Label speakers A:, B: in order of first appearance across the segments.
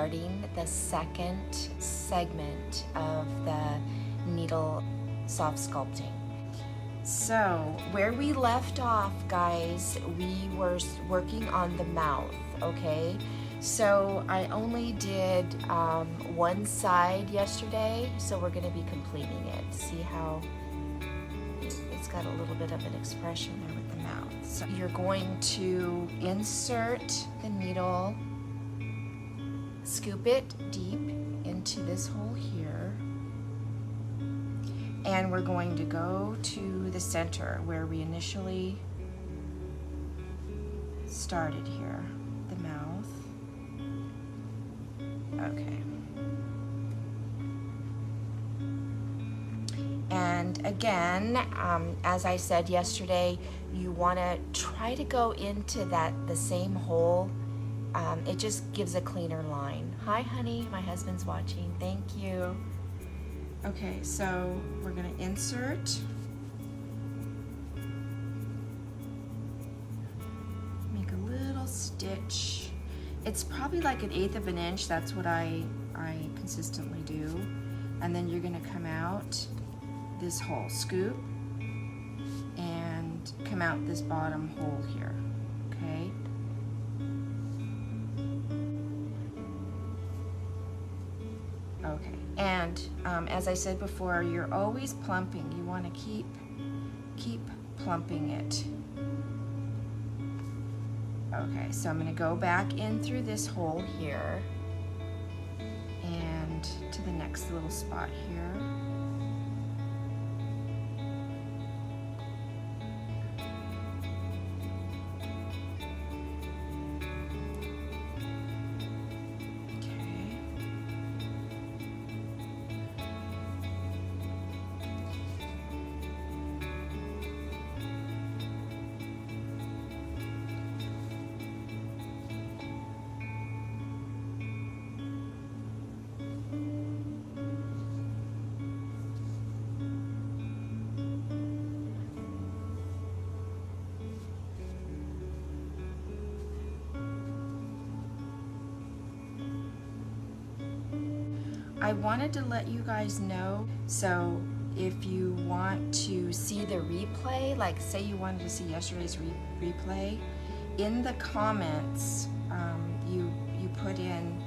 A: starting the second segment of the needle soft sculpting. So where we left off, guys, we were working on the mouth, okay? So I only did one side yesterday, so we're gonna be completing it. See how it's got a little bit of an expression there with the mouth. So you're going to insert the needle, scoop it deep into this hole here, and we're going to go to the center where we initially started here, the mouth. Okay. And again, as I said yesterday, you want to try to go into the same hole. It just gives a cleaner line. Hi, honey, my husband's watching. Thank you. Okay, so we're going to insert. Make a little stitch. It's probably like 1/8 of an inch. That's what I consistently do. And then you're going to come out this hole, scoop, and come out this bottom hole here, okay? Okay, and as I said before, you're always plumping. You want to keep plumping it. Okay, so I'm going to go back in through this hole here and to the next little spot here. I wanted to let you guys know, so if you want to see the replay, like say you wanted to see yesterday's replay, in the comments you put in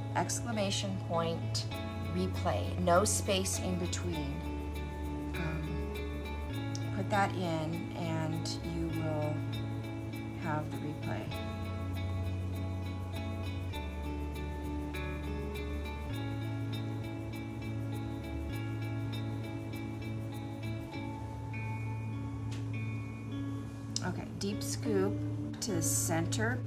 A: !replay, no space in between. Put that in and you will have the replay. Okay, deep scoop to the center.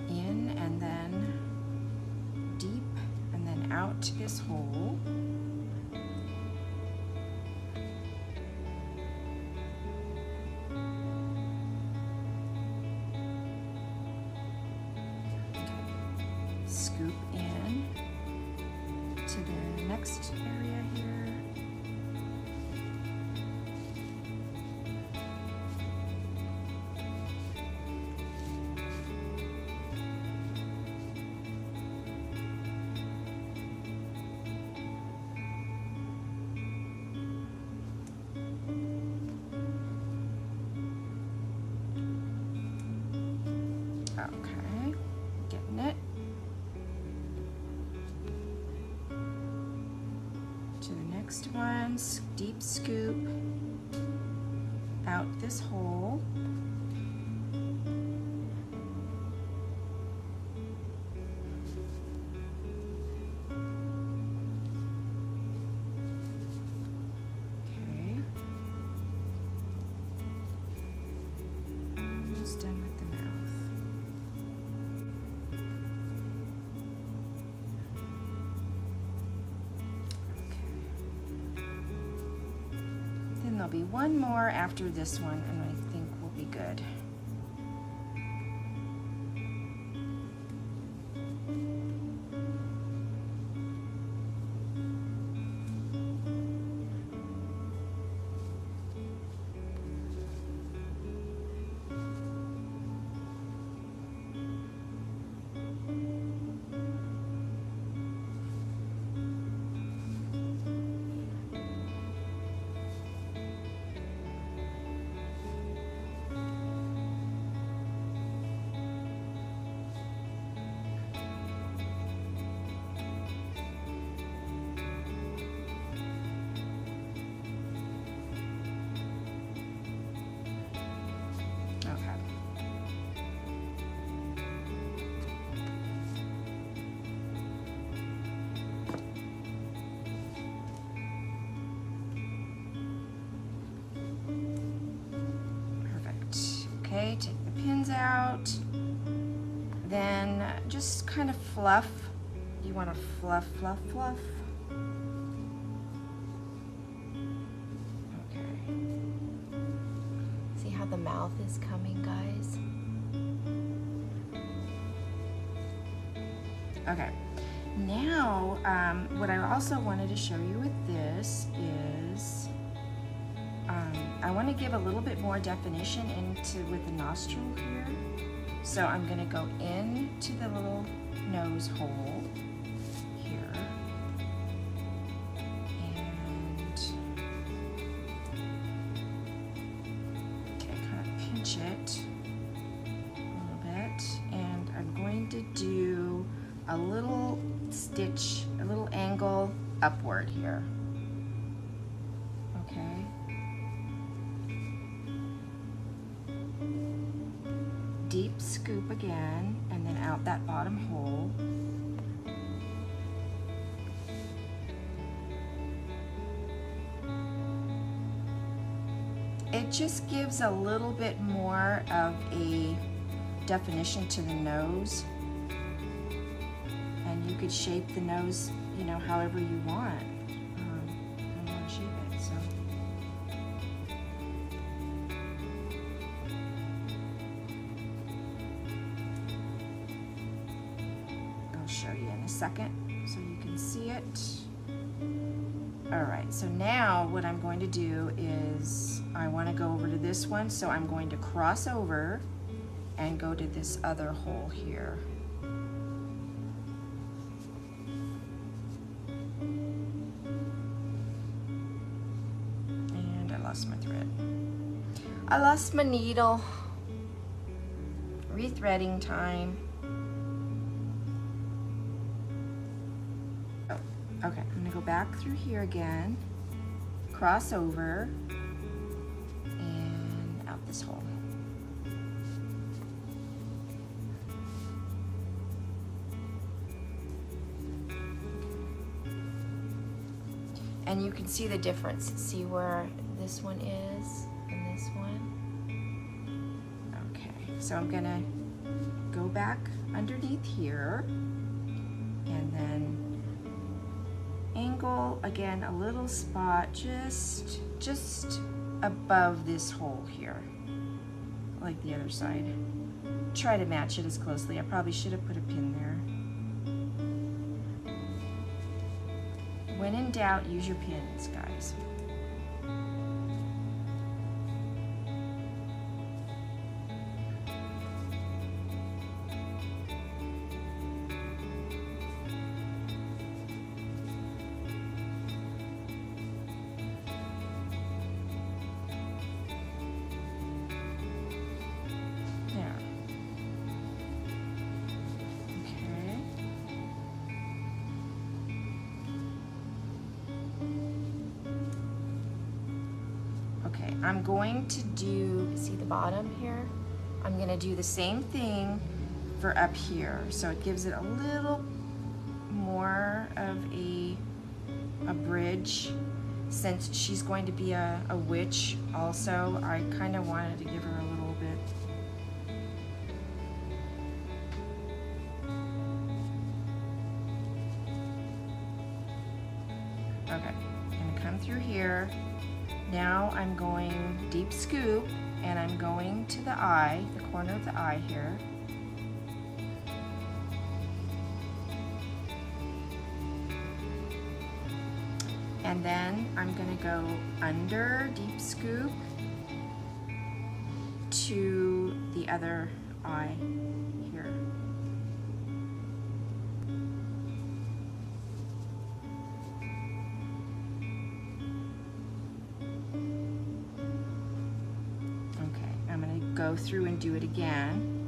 A: In and then deep and then out to this hole. Scoop in to the next area here. Okay, getting it. Next one, deep scoop out this hole. Okay. Almost done with the mouth. There'll be one more after this one, and I think we'll be good. then just kind of fluff. You want to fluff, fluff, fluff. Okay. See how the mouth is coming, guys? Okay. Now, what I also wanted to show you with this is I want to give a little bit more definition with the nostril here. So I'm going to go into the little nose hole here and kind of pinch it a little bit, and I'm going to do a little stitch, a little angle upward here. Okay. Deep scoop again, and then out that bottom hole. It just gives a little bit more of a definition to the nose. And you could shape the nose, you know, however you want. I want to shape it, so. I'll show you in a second so you can see it. All right, so now what I'm going to do is I want to go over to this one, so I'm going to cross over and go to this other hole here. And I lost my thread. I lost my needle. Rethreading time. Oh, okay, I'm gonna go back through here again, cross over, and out this hole. And you can see the difference. See where this one is and this one? Okay, so I'm gonna go back underneath here and then angle again a little spot just above this hole here, like the other side. Try to match it as closely. I probably should have put a pin there. When in doubt, use your pins, guys. Okay, I'm going to do, see the bottom here? I'm gonna do the same thing for up here. So it gives it a little more of a bridge. Since she's going to be a witch also, I kind of wanted to give her a little bit. Okay, I'm gonna come through here. Now I'm going deep scoop, and I'm going to the eye, the corner of the eye here. And then I'm gonna go under deep scoop to the other eye here. Go through and do it again.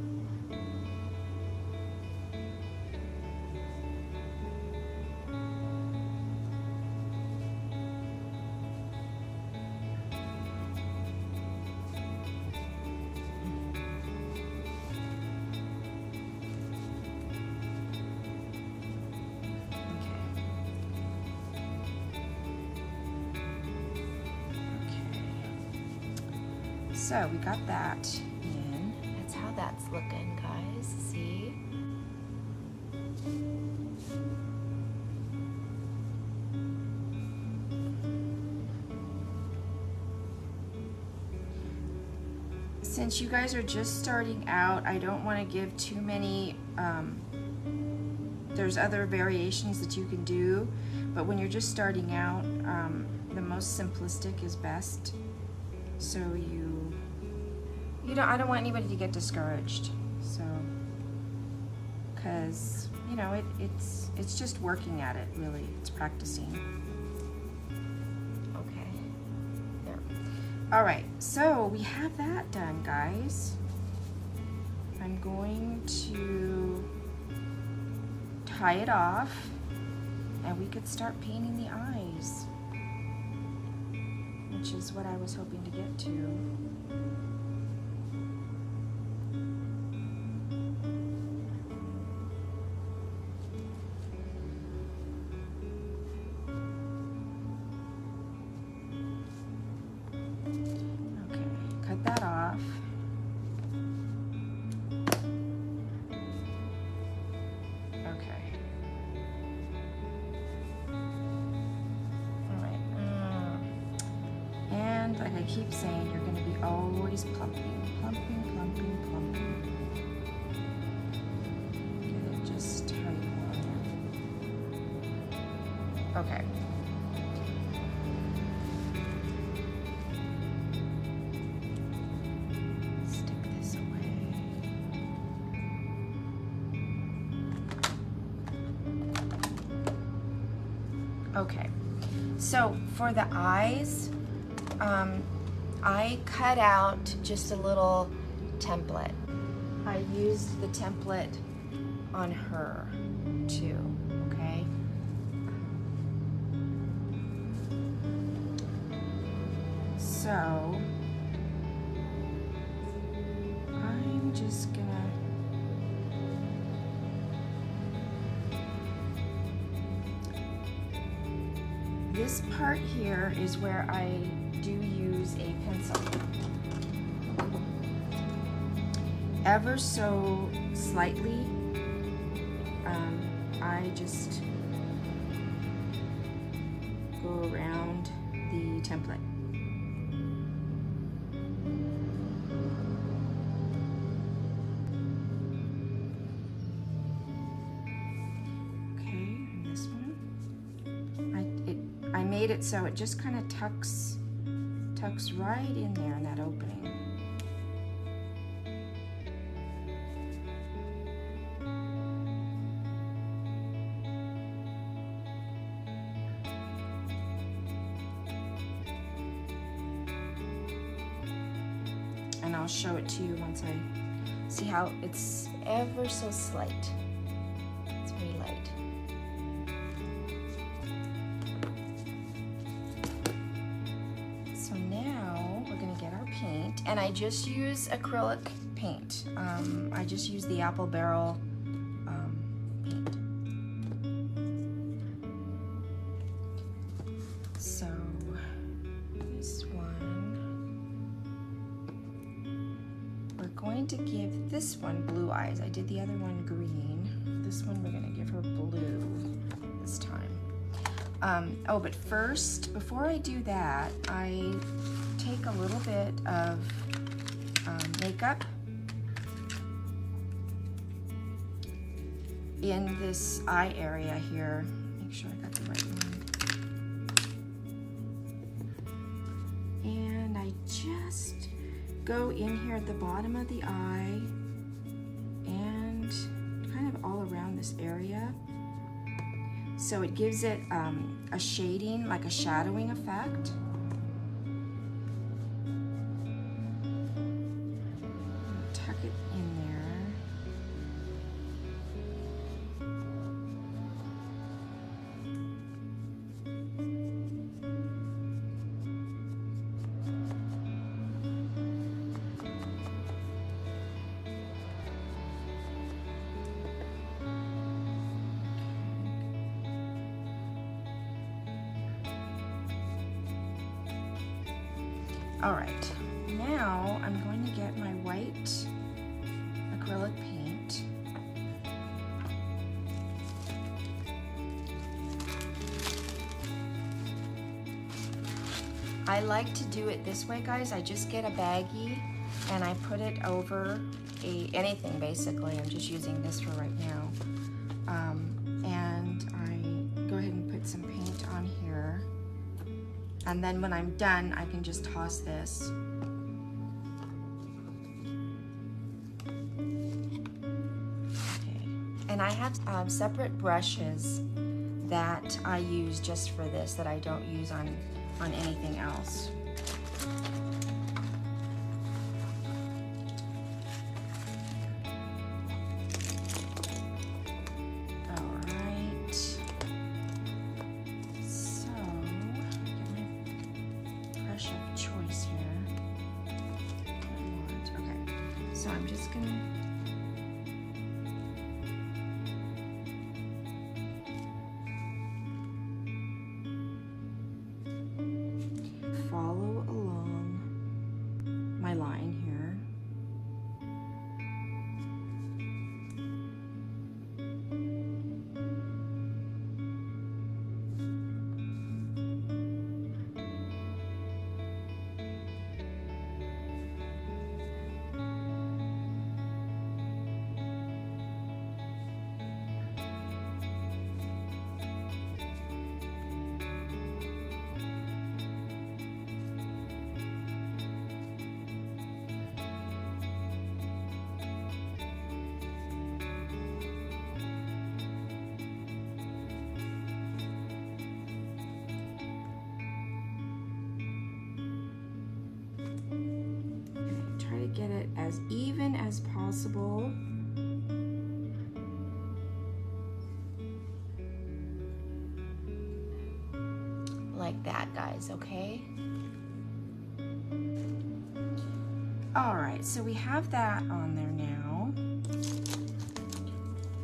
A: So we got that in. That's how that's looking, guys. See? Since you guys are just starting out, I don't want to give too many, there's other variations that you can do, but when you're just starting out, the most simplistic is best. So I don't want anybody to get discouraged. So, because, you know, it's just working at it, really. It's practicing. Okay, there. All right, so we have that done, guys. I'm going to tie it off, and we could start painting the eyes, which is what I was hoping to get to. That off. Okay. All right. And like I keep saying, you're going to be always plumping, plumping, plumping, plumping. Get it just how you want it. Okay. Okay, so for the eyes, I cut out just a little template. I used the template on her too, okay? So, I'm just gonna this part here is where I do use a pencil. Ever so slightly, I just go around the template. I made it so it just kind of tucks right in there in that opening. And I'll show it to you once I see how it's ever so slight. It's very light. And I just use acrylic paint. I just use the Apple Barrel paint. So this one, we're going to give this one blue eyes. I did the other one green. This one we're going to give her blue this time. Oh, but first, before I do that, I take a little bit of makeup in this eye area here. Make sure I got the right one. And I just go in here at the bottom of the eye and kind of all around this area. So it gives it a shading, like a shadowing effect. Tuck it in there. All right, now I'm going to get my white acrylic paint. I like to do it this way, guys. I just get a baggie and I put it over anything basically. I'm just using this for right now. And I go ahead and put some paint on here. And then when I'm done, I can just toss this. Okay. And I have separate brushes that I use just for this, that I don't use on anything else. So I'm just gonna follow along my line here. Get it as even as possible. Like that, guys, okay? All right, so we have that on there now.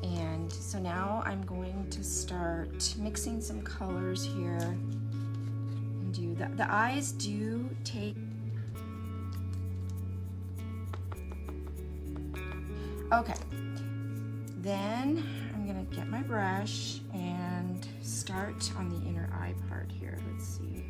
A: And so now I'm going to start mixing some colors here. And do the eyes do take. Okay, then I'm gonna get my brush and start on the inner eye part here. Let's see.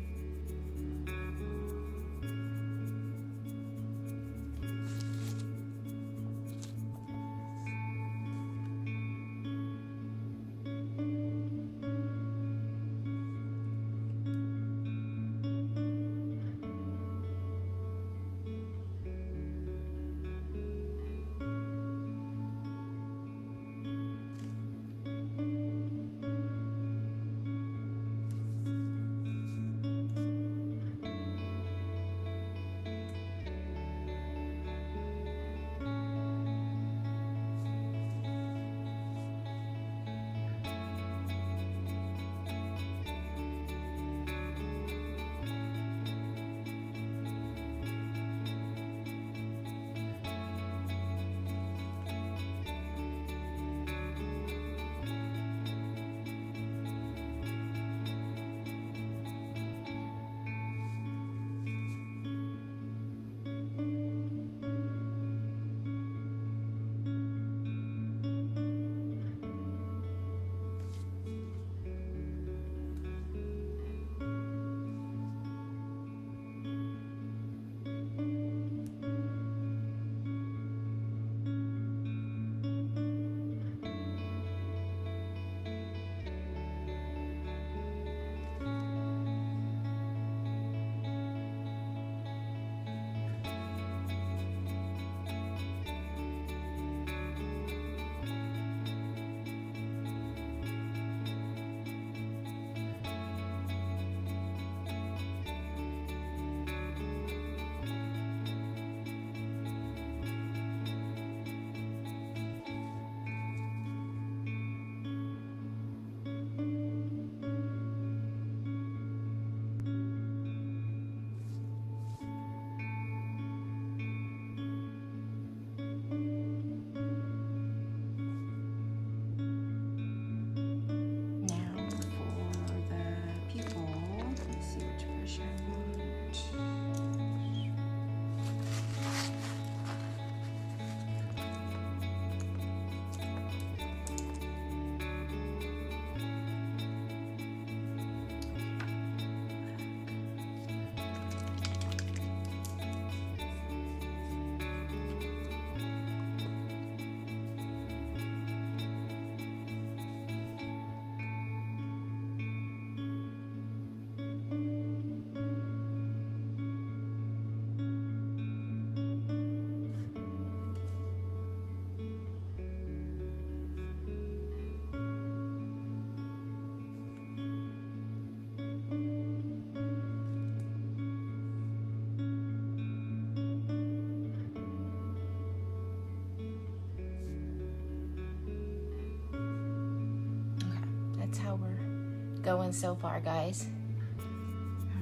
A: going so far, guys?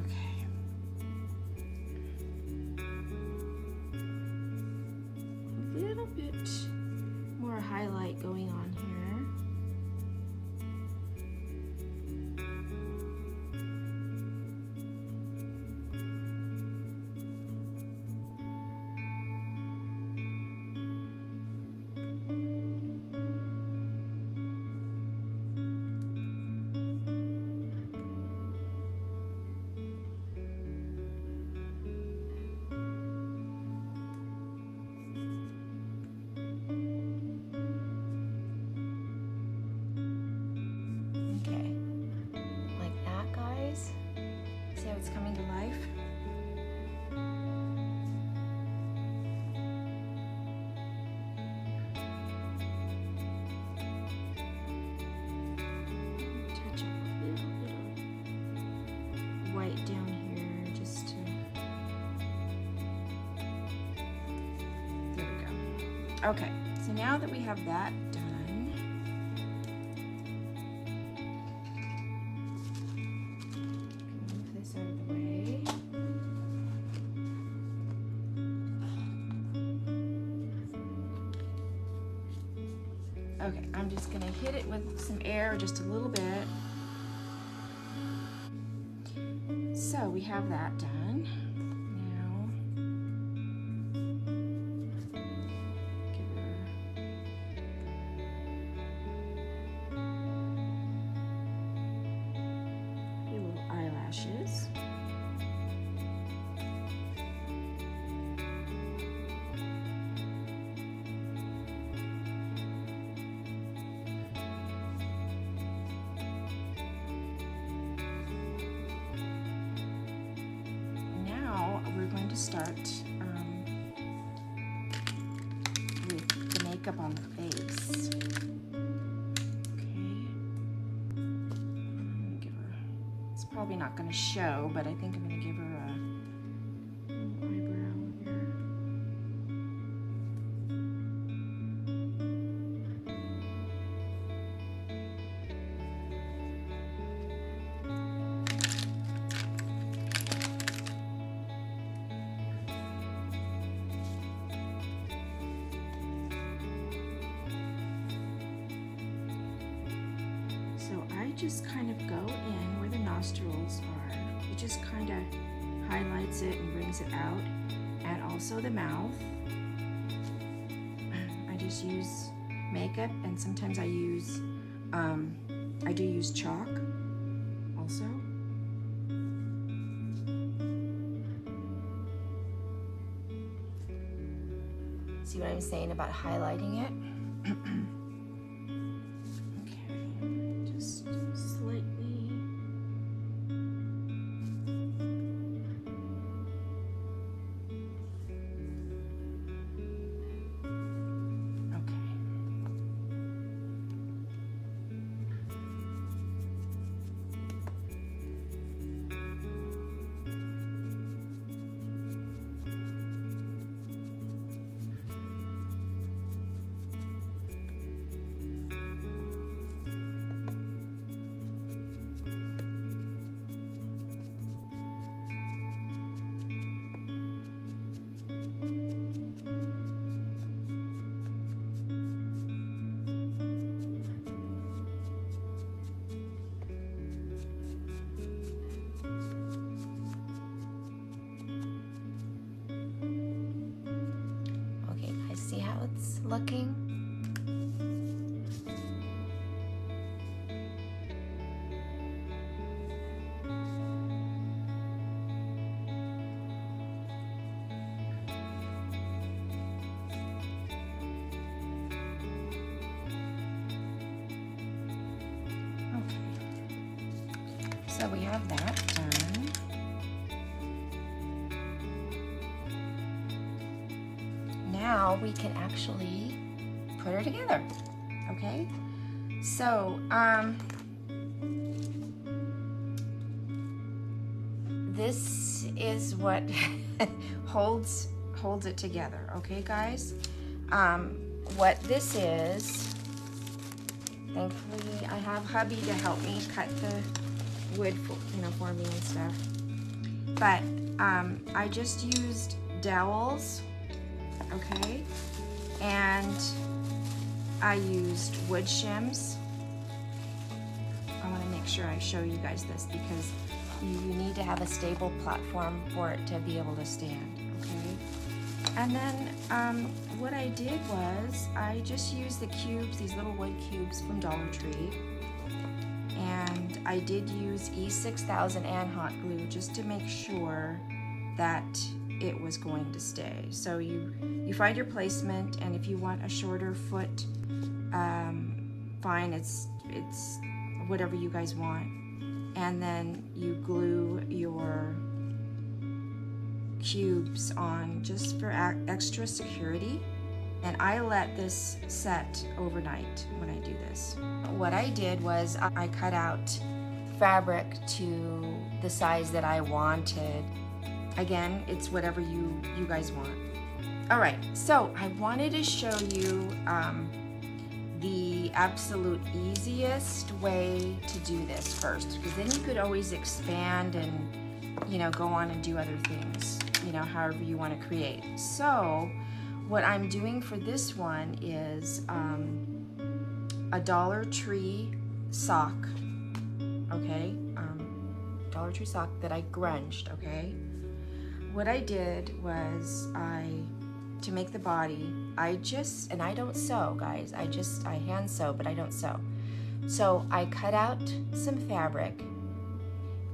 B: Okay. A little bit more highlight going on here. It's coming to life. Touch up a little bit of white down here just to, there we go. Okay, so now that we have that done, okay, I'm just gonna hit it with some air just a little bit. So we have that done. Now, give her a few little eyelashes. We're going to start with the makeup on the face. Okay. I'm gonna give her, it's probably not going to show, but I think I'm going to give her a little eyebrow here. So I just kind of go in where the nostrils are. It just kind of highlights it and brings it out. And also the mouth. I just use makeup, and sometimes I do use chalk also.
A: See what I'm saying about highlighting it? See how it's looking?
B: Okay, so we have that done.
A: Now we can actually put her together, okay? So, this is what holds it together, okay, guys? What this is, thankfully I have hubby to help me cut
B: wood for, for me and stuff. But I just used dowels, okay, and I used wood shims. I want to make sure I show you guys this because
A: You need to have a stable platform for it to be able to stand, okay?
B: And then what I did was I just used the cubes, these little wood cubes from Dollar Tree. And I did use E6000 and hot glue just to make sure that it was going to stay. So you find your placement, and if you want a shorter foot, fine, it's whatever you guys want. And then you glue your cubes on just for extra security. And I let this set overnight when I do this.
A: What I did was I cut out fabric to the size that I wanted.
B: Again, it's whatever you guys want.
A: All right, so I wanted to show you the absolute easiest way to do this first, because then you could always expand and go on and do other things, however you want to create. So what I'm doing for this one is a Dollar Tree sock, okay? Dollar Tree sock that I grunged, okay? What I did was to make the body, I don't sew, guys. I hand sew, but I don't sew. So I cut out some fabric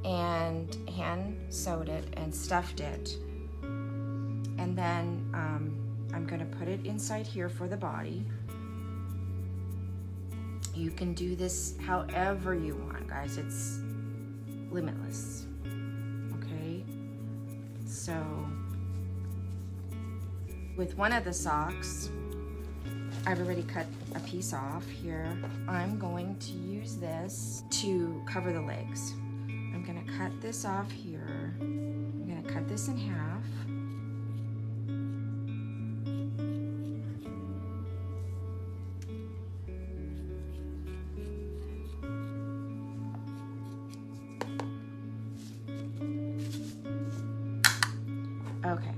A: and hand sewed it and stuffed it. And then I'm gonna put it inside here for the body. You can do this however you want, guys. It's limitless, okay? So with one of the socks, I've already cut a piece off here. I'm going to use this to cover the legs. I'm gonna cut this off here. I'm gonna cut this in half. Okay.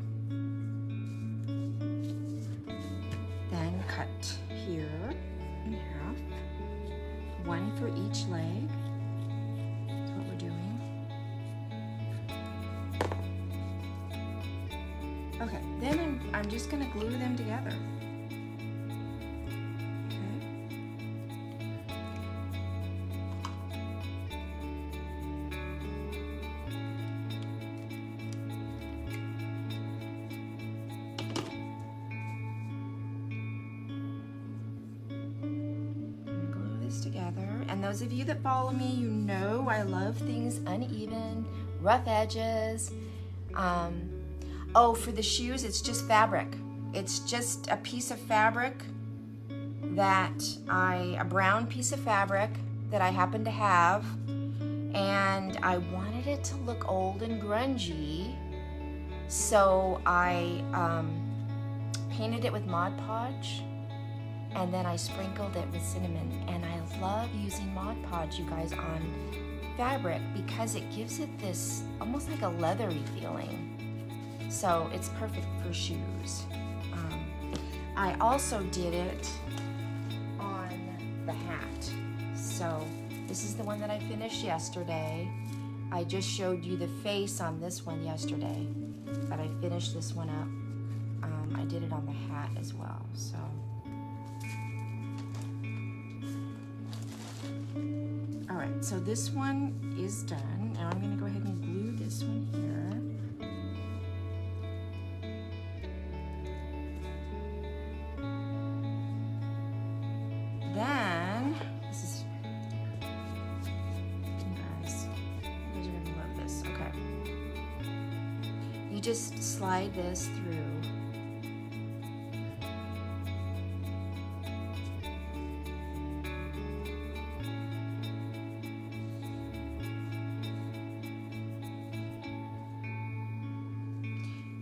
A: Then cut here in half, one for each leg. That's what we're doing. Okay, then I'm just gonna glue them together. Together. And those of you that follow me, you know I love things uneven, rough edges. Oh, for the shoes, it's just fabric. It's just a piece of fabric a brown piece of fabric that I happen to have, and I wanted it to look old and grungy, so I painted it with Mod Podge. And then I sprinkled it with cinnamon. And I love using Mod Podge, you guys, on fabric because it gives it this almost like a leathery feeling. So it's perfect for shoes. I also did it on the hat. So this is the one that I finished yesterday. I just showed you the face on this one yesterday, but I finished this one up. I did it on the hat as well, so. All right, so this one is done. Now I'm gonna go ahead and glue this one here. Then, this is, you guys are gonna love this, okay. You just slide this through.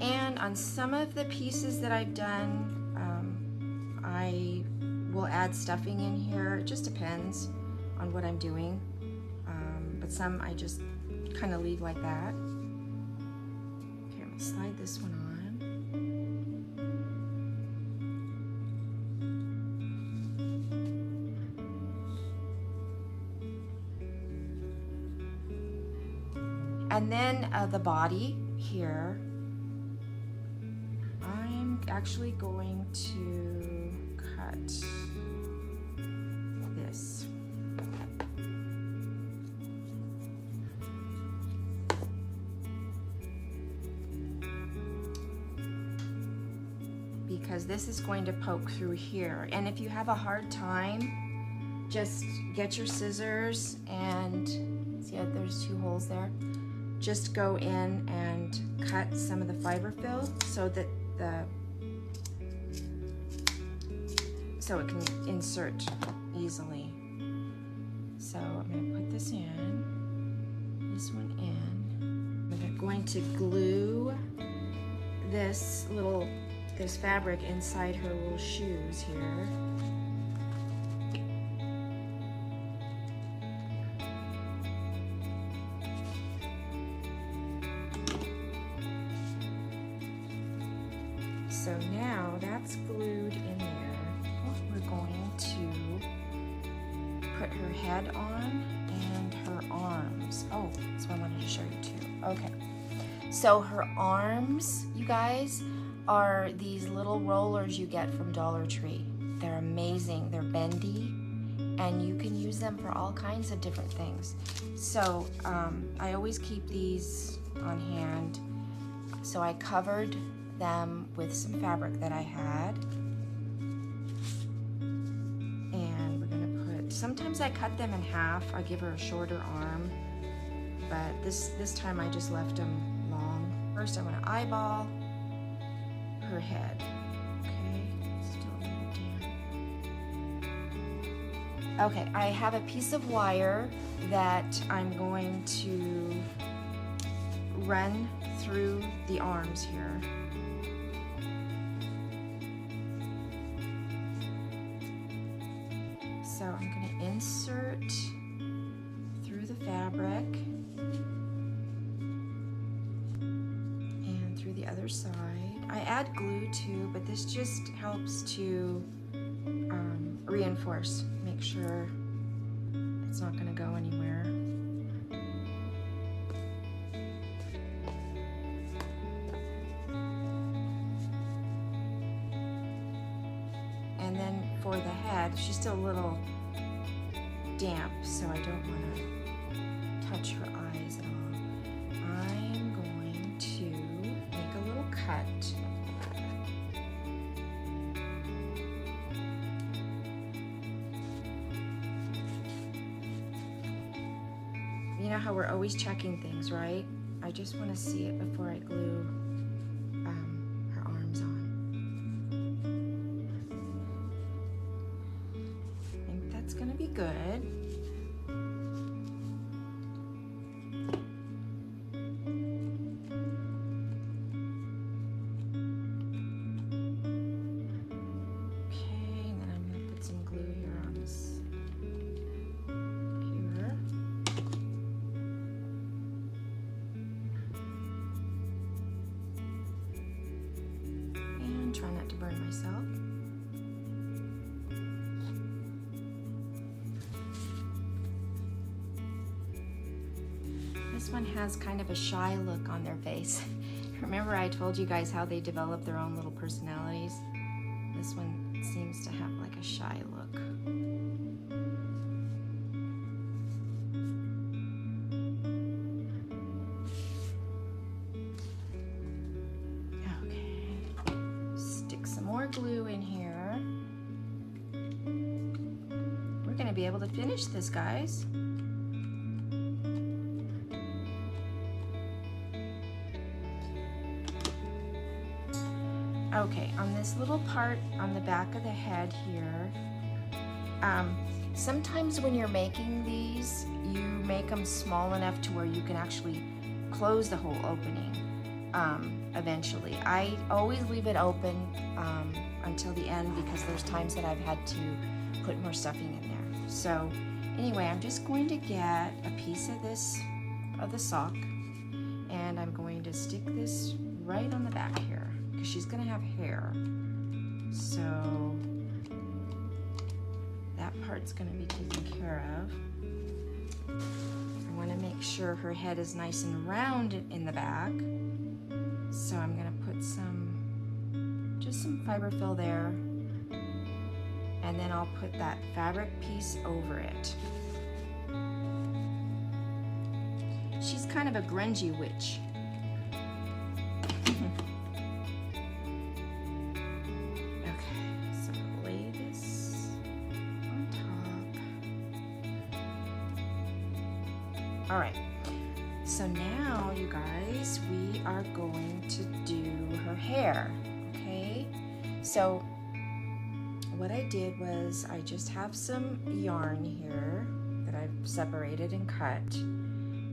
A: And on some of the pieces that I've done, I will add stuffing in here. It just depends on what I'm doing.
B: but some I just kind of leave like that. Okay, I'm gonna slide this one on. And then the body here, I'm actually going to cut this. Because this is going to poke through here. And if you have a hard time, just get your scissors and see how there's 2 holes there. Just go in and cut some of the fiber fill so that it can insert easily. So I'm going to put this in, this one in. I'm going to glue this fabric inside her little shoes here. So now that's glued in there. We're going to put her head on and her arms. Oh, that's what I wanted to show you too. Okay. So her arms, you guys, are these little rollers you get from Dollar Tree. They're amazing. They're bendy, and you can use them for all kinds of different things. So I always keep these on hand. So I covered them with some fabric that I had, and we're gonna put, sometimes I cut them in half. I give her a shorter arm, but this time I just left them long. First I'm gonna eyeball her head. Okay, still a little damp. Okay, I have a piece of wire that I'm going to run through the arms here. So I'm going to insert through the fabric and through the other side. I add glue too, but this just helps to reinforce, make sure it's not going to go anywhere. And then for the head, she's still a little damp, so I don't want to touch her eyes at all. I'm going to make a little cut. You know how we're always checking things, right? I just want to see it before I glue her arms on. I think that's going to be good. Try not to burn myself. This one has kind of a shy look on their face. Remember I told you guys how they develop their own little personalities? This one seems to have like a shy look. More glue in here. We're going to be able to finish this, guys. Okay, on this little part on the back of the head here, sometimes when you're making these, you make them small enough to where you can actually close the whole opening. Eventually. I always leave it open until the end because there's times that I've had to put more stuffing in there. So Anyway, I'm just going to get a piece of this, of the sock, and I'm going to stick this right on the back here because she's gonna have hair. So that part's gonna be taken care of. I wanna make sure her head is nice and round in the back. So I'm gonna put just some fiber fill there, and then I'll put that fabric piece over it. She's kind of a grungy witch. Okay, so I'll lay this on top. All right, so now you guys, we are going to do her hair, okay? So what I did was I just have some yarn here that I've separated and cut,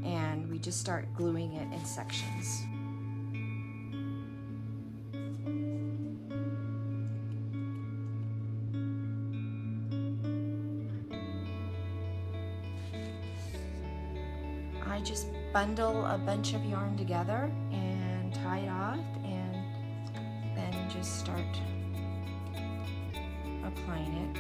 B: and we just start gluing it in sections. I just bundle a bunch of yarn together and tie it off, and then just start applying it.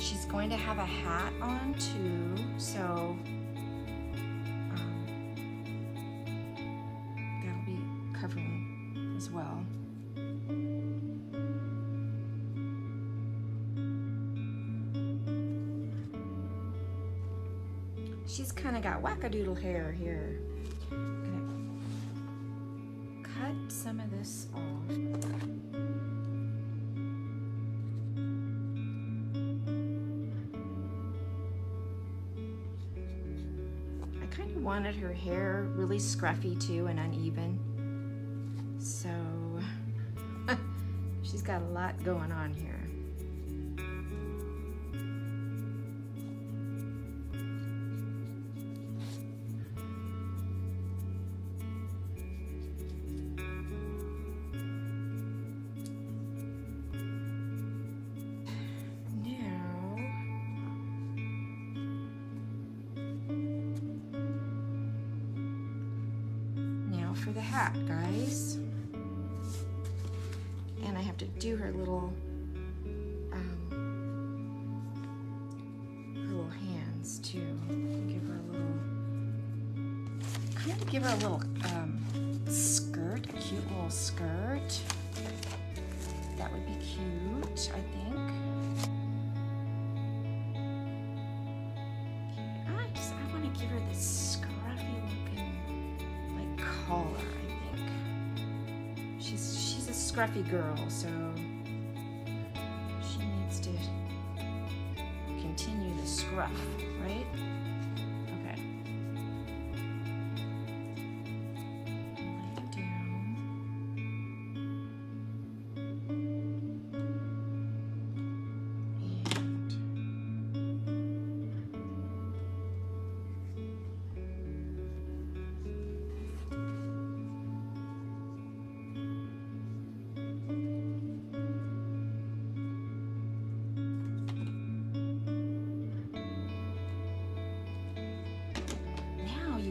B: She's going to have a hat on too, so that'll be covering as well. She's kind of got wackadoodle hair here. I'm gonna cut some of this off. I kind of wanted her hair really scruffy too and uneven. So she's got a lot going on here. For the hat, guys, and I have to do her little hands too. Give her a little, kind of give her a little skirt, a cute little skirt. That would be cute, I think. I want to give her this scruffy looking collar, I think. She's a scruffy girl, so she needs to continue the scruff, right? Okay. Lay it down.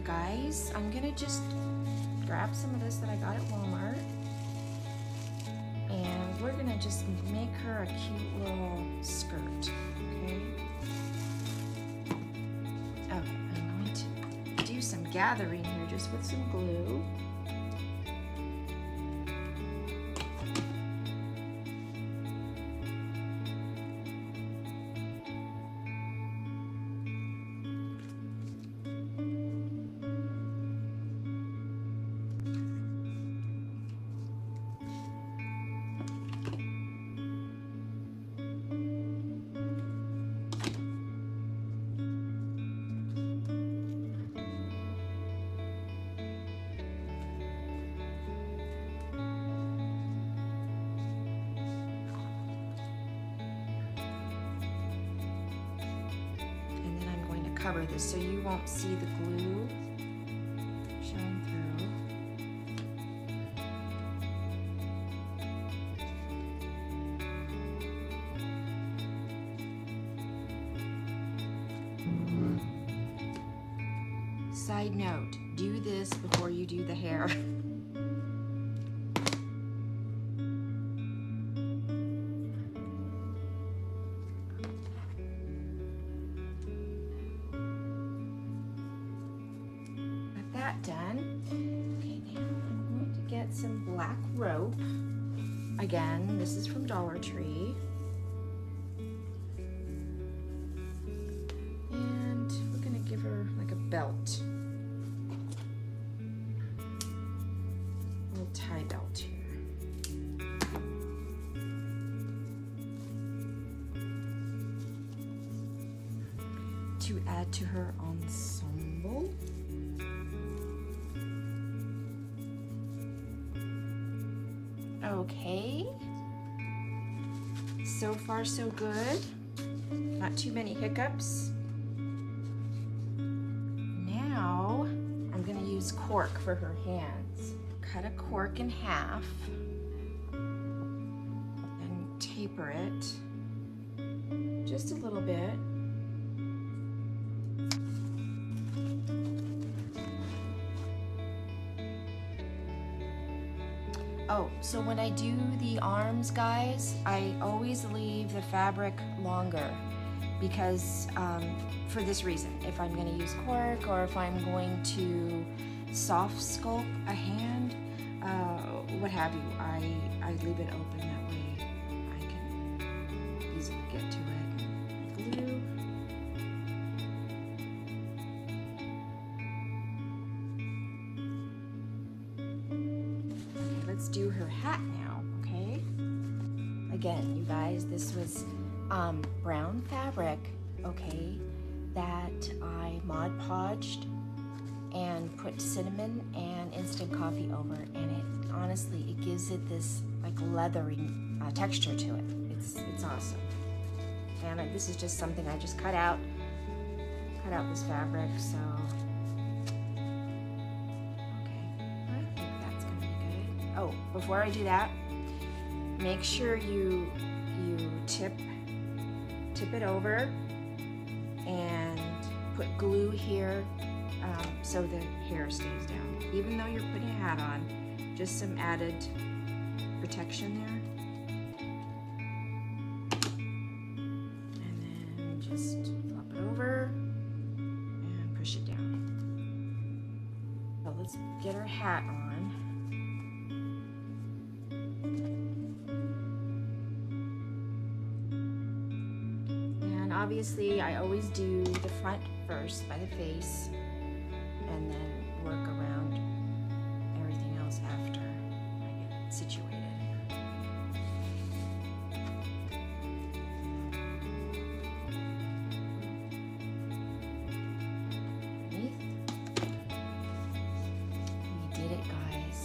B: Guys, I'm gonna just grab some of this that I got at Walmart, and we're gonna just make her a cute little skirt, okay? Okay, I'm going to do some gathering here just with some glue. Cover this so you won't see the glue showing through. Side note, do this before you do the hair. Got that done. Okay, now I'm going to get some black rope. Again, this is from Dollar Tree. And we're gonna give her like a belt. A little tie belt here. To add to her ensemble. Okay, so far so good. Not too many hiccups. Now I'm gonna use cork for her hands. Cut a cork in half and taper it just a little bit. Oh, so when I do the arms, guys, I always leave the fabric longer because for this reason, if I'm going to use cork or if I'm going to soft sculpt a hand, what have you, I leave it open. That way I can easily get to it. Glue. Let's do her hat now, okay? Again, you guys, this was brown fabric, okay, that I Mod Podged and put cinnamon and instant coffee over, and it honestly, it gives it this like leathery texture to it. It's awesome. And this is just something I just cut out this fabric, so. Oh, before I do that, make sure you tip it over and put glue here so the hair stays down. Even though you're putting a hat on, just some added protection there. And then just flop it over and push it down. So let's get our hat on. Obviously, I always do the front first by the face and then work around everything else after I get it situated. Underneath. We did it, guys.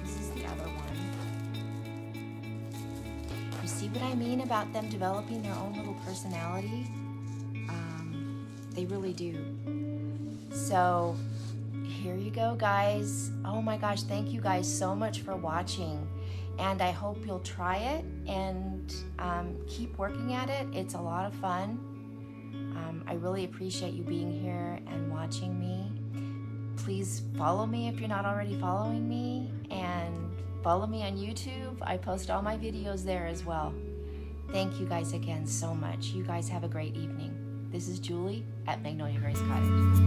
B: This is the other one. You see what I mean about them developing their own little personality? They really do. So here you go, guys. Oh my gosh, thank you guys so much for watching. And I hope you'll try it and keep working at it. It's a lot of fun. I really appreciate you being here and watching me. Please follow me if you're not already following me, and follow me on YouTube. I post all my videos there as well. Thank you guys again so much. You guys have a great evening. This is Julie at Magnolia Grace Cottage.